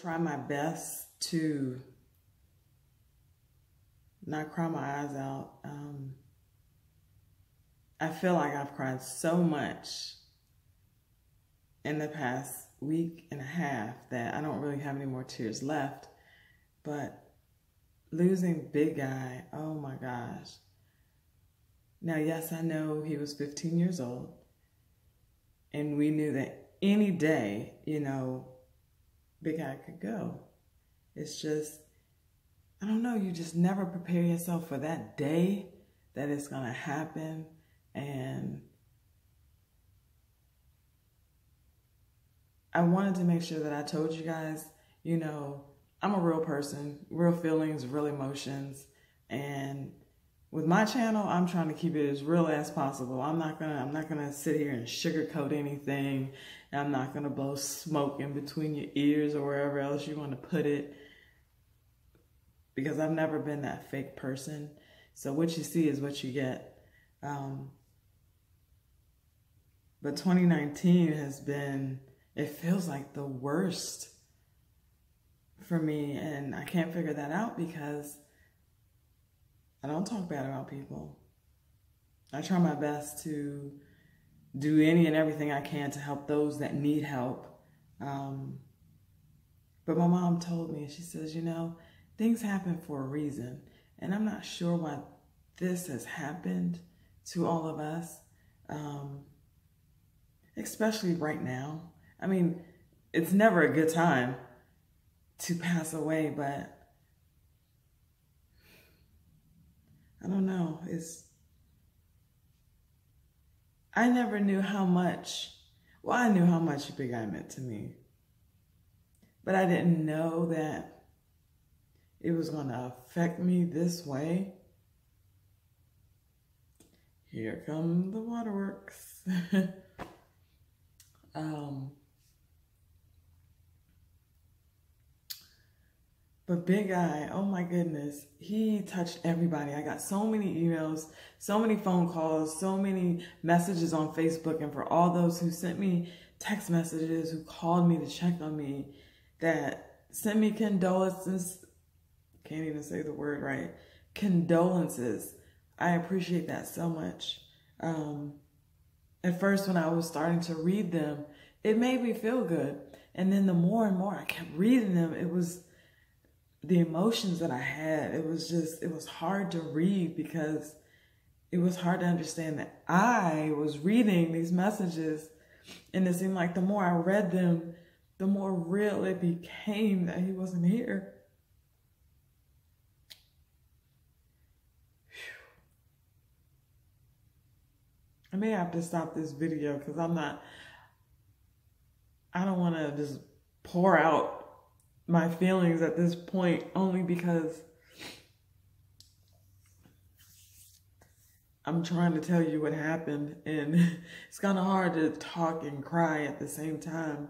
Try my best to not cry my eyes out. I feel like I've cried so much in the past week and a half that I don't really have any more tears left. But losing Big Guy, oh my gosh. Now, yes, I know he was 15 years old, and we knew that any day, you know, Big Guy could go. It's just, I don't know, you just never prepare yourself for that day that it's gonna happen. And I wanted to make sure that I told you guys, you know, I'm a real person, real feelings, real emotions. And with my channel, I'm trying to keep it as real as possible. I'm not gonna sit here and sugarcoat anything. I'm not gonna blow smoke in between your ears or wherever else you want to put it, because I've never been that fake person. So what you see is what you get. But 2019 has been, it feels like the worst for me, and I can't figure that out because I don't talk bad about people. I try my best to do any and everything I can to help those that need help. But my mom told me, she says, you know, things happen for a reason. And I'm not sure why this has happened to all of us, especially right now. I mean, it's never a good time to pass away, but I don't know. I never knew how much, well, I knew how much Big Guy meant to me, but I didn't know that it was going to affect me this way. Here come the waterworks. But Big Guy, oh my goodness, he touched everybody. I got so many emails, so many phone calls, so many messages on Facebook, and for all those who sent me text messages, who called me to check on me, that sent me condolences, can't even say the word right, condolences. I appreciate that so much. At first, when I was starting to read them, it made me feel good. And then the more and more I kept reading them, it was the emotions that I had. It was hard to read because it was hard to understand that I was reading these messages, and it seemed like the more I read them, the more real it became that he wasn't here. I may have to stop this video because I don't want to just pour out my feelings at this point, only because I'm trying to tell you what happened, and it's kind of hard to talk and cry at the same time.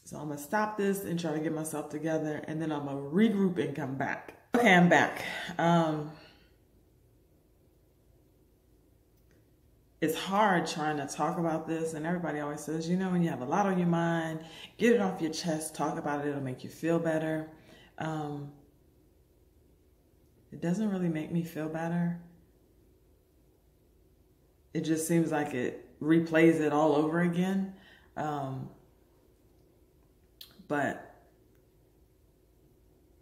So I'm gonna stop this and try to get myself together, and then I'm gonna regroup and come back. Okay, I'm back. It's hard trying to talk about this, and everybody always says, you know, when you have a lot on your mind, get it off your chest, talk about it, it'll make you feel better. It doesn't really make me feel better. It just seems like it replays it all over again. But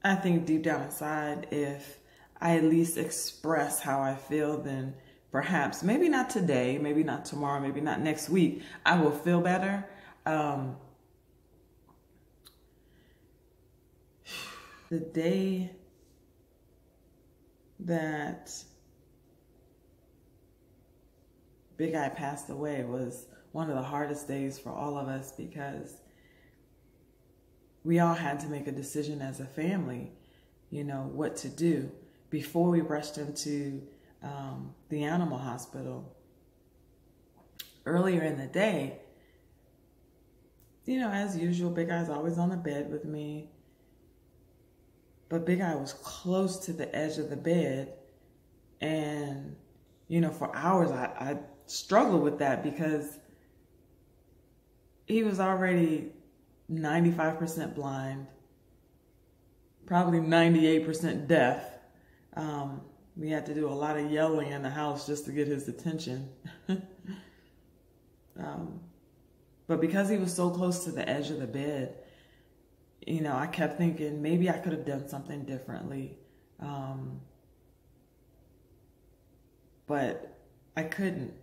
I think deep down inside, if I at least express how I feel, then perhaps, maybe not today, maybe not tomorrow, maybe not next week, I will feel better. The day that Big Guy passed away was one of the hardest days for all of us, because we all had to make a decision as a family, you know, what to do. Before we rushed into the animal hospital, earlier in the day, you know, as usual, Big Guy's always on the bed with me. But Big Guy was close to the edge of the bed. And, you know, for hours, I struggled with that because he was already 95% blind, probably 98% deaf. We had to do a lot of yelling in the house just to get his attention. But because he was so close to the edge of the bed, you know, I kept thinking maybe I could have done something differently. But I couldn't.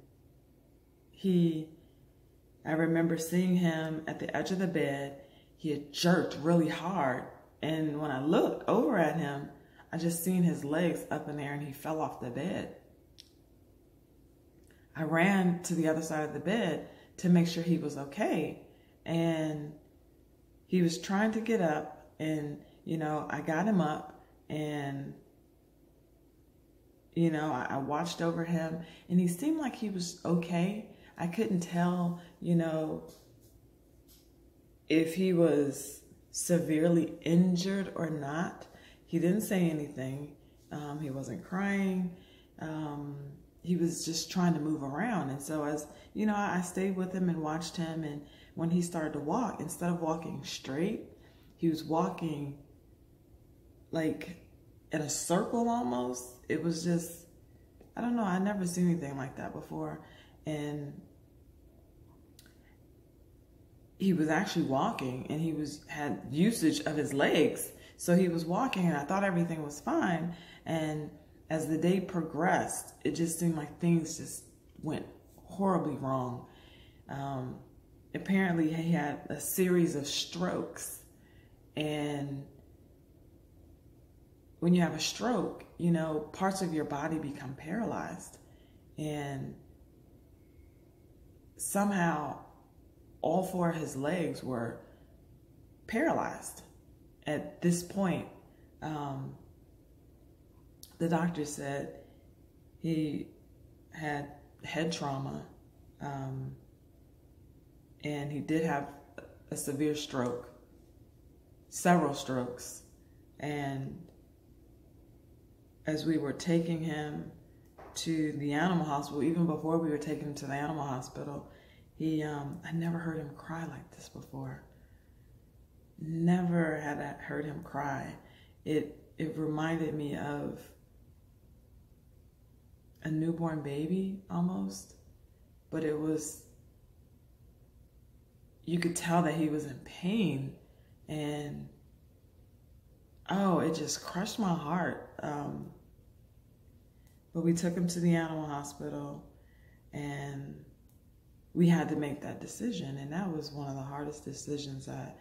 I remember seeing him at the edge of the bed. He had jerked really hard. And when I looked over at him, I just seen his legs up in the air and he fell off the bed. I ran to the other side of the bed to make sure he was okay. And he was trying to get up, and, you know, I got him up, and, you know, I watched over him, and he seemed like he was okay. I couldn't tell, you know, if he was severely injured or not. He didn't say anything. He wasn't crying. He was just trying to move around. And so as, you know, I stayed with him and watched him. And when he started to walk, instead of walking straight, he was walking like in a circle almost. It was just, I don't know. I never seen anything like that before. And he was actually walking, and he had usage of his legs. So he was walking, and I thought everything was fine. And as the day progressed, it just seemed like things just went horribly wrong. Apparently, he had a series of strokes. And when you have a stroke, you know, parts of your body become paralyzed. And somehow, all four of his legs were paralyzed. At this point, the doctor said he had head trauma, and he did have a severe stroke, several strokes. And as we were taking him to the animal hospital, even before we were taking him to the animal hospital, I never heard him cry like this before. Never had I heard him cry. It reminded me of a newborn baby almost, but it was, you could tell that he was in pain, and oh, it just crushed my heart. But we took him to the animal hospital, and we had to make that decision. And that was one of the hardest decisions I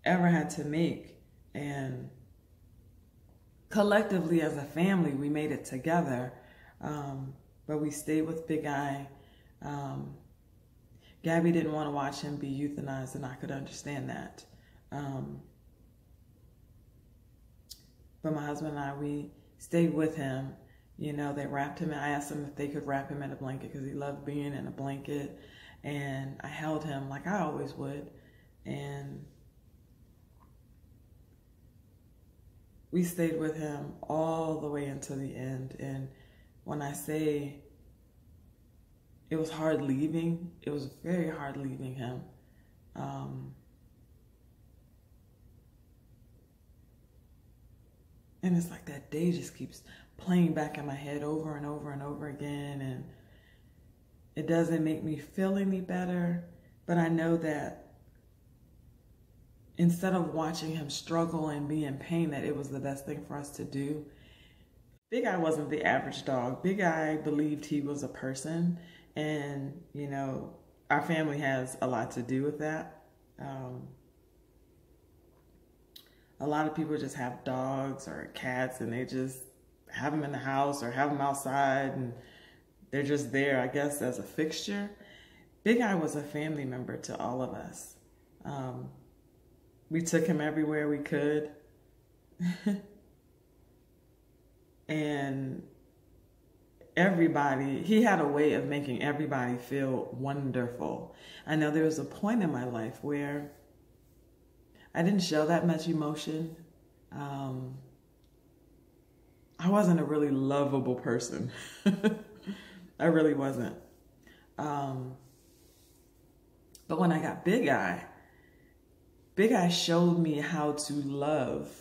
ever had to make. And collectively as a family, we made it together. But we stayed with Big Eye. Gabby didn't want to watch him be euthanized, and I could understand that. But my husband and I, we stayed with him. You know, they wrapped him. I asked them if they could wrap him in a blanket because he loved being in a blanket. And I held him like I always would. And we stayed with him all the way until the end. And when I say it was hard leaving, it was very hard leaving him. And it's like that day just keeps playing back in my head over and over and over again. And it doesn't make me feel any better. But I know that instead of watching him struggle and be in pain, that it was the best thing for us to do. Big Eye wasn't the average dog. Big Eye believed he was a person. And, you know, our family has a lot to do with that. A lot of people just have dogs or cats and they just have them in the house or have them outside, and they're just there, I guess, as a fixture. Big Eye was a family member to all of us. We took him everywhere we could. And everybody, he had a way of making everybody feel wonderful. I know there was a point in my life where I didn't show that much emotion. I wasn't a really lovable person. I really wasn't. But when I got Big Eye, Big Eye showed me how to love,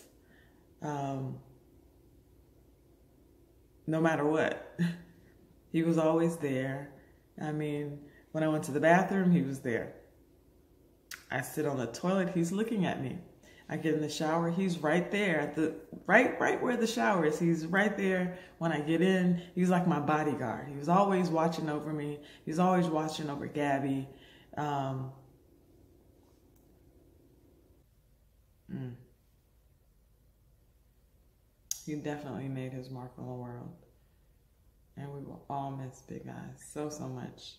no matter what. He was always there. I mean, when I went to the bathroom, he was there. I sit on the toilet, he's looking at me. I get in the shower, he's right there at the right where the shower is. He's right there when I get in. He's like my bodyguard. He was always watching over me. He's always watching over Gabby. He definitely made his mark on the world. And we will all miss Big Eye so much.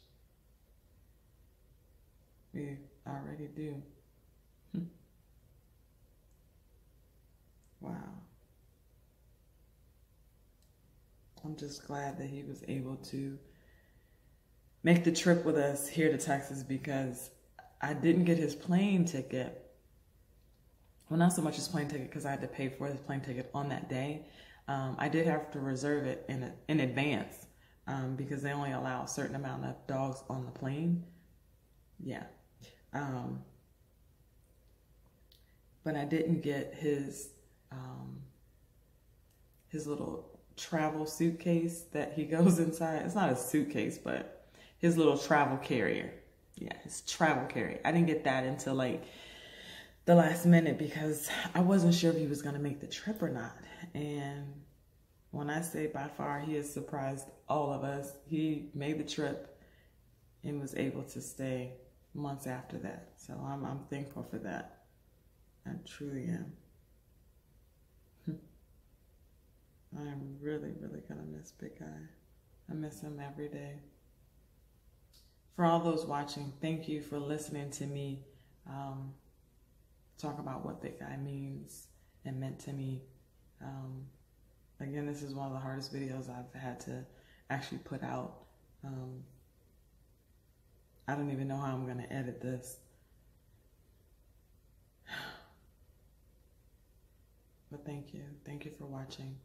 We already do. Wow. I'm just glad that he was able to make the trip with us here to Texas, because I didn't get his plane ticket. Well, not so much his plane ticket, because I had to pay for his plane ticket on that day. I did have to reserve it in advance because they only allow a certain amount of dogs on the plane. Yeah. But I didn't get his little travel suitcase that he goes inside. It's not a suitcase, but his little travel carrier. Yeah, his travel carrier. I didn't get that until like the last minute because I wasn't sure if he was going to make the trip or not. And when I say by far, he has surprised all of us. He made the trip and was able to stay months after that. So I'm thankful for that. I truly am. I'm really gonna miss Big Eye. I miss him every day. For all those watching, thank you for listening to me talk about what Big Eye means and meant to me. Again, this is one of the hardest videos I've had to actually put out. I don't even know how I'm gonna edit this. But thank you. Thank you for watching.